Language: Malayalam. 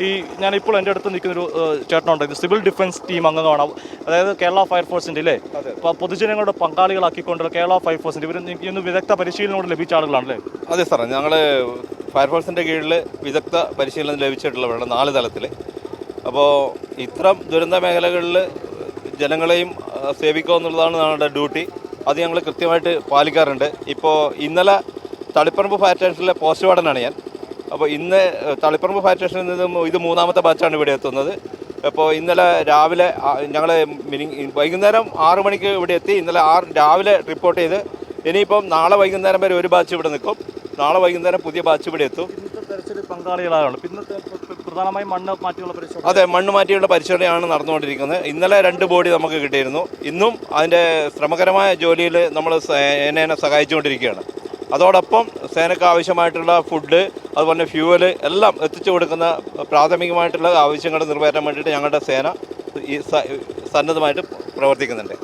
ഈ ഞാനിപ്പോൾ എൻ്റെ അടുത്ത് നിൽക്കുന്നൊരു ചേട്ടനുണ്ട്, ഇത് സിവിൽ ഡിഫൻസ് ടീം അംഗമാണ്, അതായത് കേരള ഫയർഫോഴ്സിൻ്റെ അല്ലേ, അപ്പോൾ പൊതുജനങ്ങളുടെ പങ്കാളികളാക്കിക്കൊണ്ടുള്ള കേരള ഫയർഫോഴ്സിൻ്റെ ഇവർ ഇന്ന് വിദഗ്ധ പരിശീലനം കൂടെ ലഭിച്ച ആളുകളാണല്ലേ? അതെ സാറേ, ഞങ്ങൾ ഫയർഫോഴ്സിൻ്റെ കീഴിൽ വിദഗ്ധ പരിശീലനം ലഭിച്ചിട്ടുള്ളവരാണ് 4 തലത്തിൽ. അപ്പോൾ ഇത്തരം ദുരന്ത മേഖലകളിൽ ജനങ്ങളെയും സേവിക്കുക എന്നുള്ളതാണ് ഞങ്ങളുടെ ഡ്യൂട്ടി. അത് ഞങ്ങൾ കൃത്യമായിട്ട് പാലിക്കാറുണ്ട്. ഇപ്പോൾ ഇന്നലെ തളിപ്പറമ്പ് ഫയർ സ്റ്റേഷനിലെ പോസ്റ്റ് വാർഡനാണ് ഞാൻ. അപ്പോൾ ഇന്ന് തളിപ്പറമ്പ് ഫയർ സ്റ്റേഷനിൽ നിന്ന് ഇത് 3ാമത്തെ ബാച്ചാണ് ഇവിടെ എത്തുന്നത്. അപ്പോൾ ഇന്നലെ രാവിലെ ഞങ്ങൾ വൈകുന്നേരം 6 മണിക്ക് ഇവിടെ എത്തി. ഇന്നലെ രാവിലെ റിപ്പോർട്ട് ചെയ്ത് ഇനിയിപ്പം നാളെ വൈകുന്നേരം വരെ ഒരു ബാച്ച് ഇവിടെ നിൽക്കും. നാളെ വൈകുന്നേരം പുതിയ ബാച്ച് ഇവിടെ എത്തും. പങ്കാളികളാണ് ഇന്നത്തെ പ്രധാനമായും മണ്ണ് മാറ്റിയുള്ള പരിശോധന. അതെ, മണ്ണ് മാറ്റിയുള്ള പരിശോധനയാണ് നടന്നുകൊണ്ടിരിക്കുന്നത്. ഇന്നലെ 2 ബോഡി നമുക്ക് കിട്ടിയിരുന്നു. ഇന്നും അതിൻ്റെ ശ്രമകരമായ ജോലിയിൽ നമ്മൾ സേനയെ സഹായിച്ചുകൊണ്ടിരിക്കുകയാണ്. അതോടൊപ്പം സേനയ്ക്ക് ആവശ്യമായിട്ടുള്ള ഫുഡ്, അതുപോലെ ഫ്യൂവല് എല്ലാം എത്തിച്ചു കൊടുക്കുന്ന പ്രാഥമികമായിട്ടുള്ള ആവശ്യങ്ങൾ നിറവേറ്റാൻ വേണ്ടിയിട്ട് ഞങ്ങളുടെ സേന ഈ സന്നദ്ധമായിട്ട് പ്രവർത്തിക്കുന്നുണ്ട്.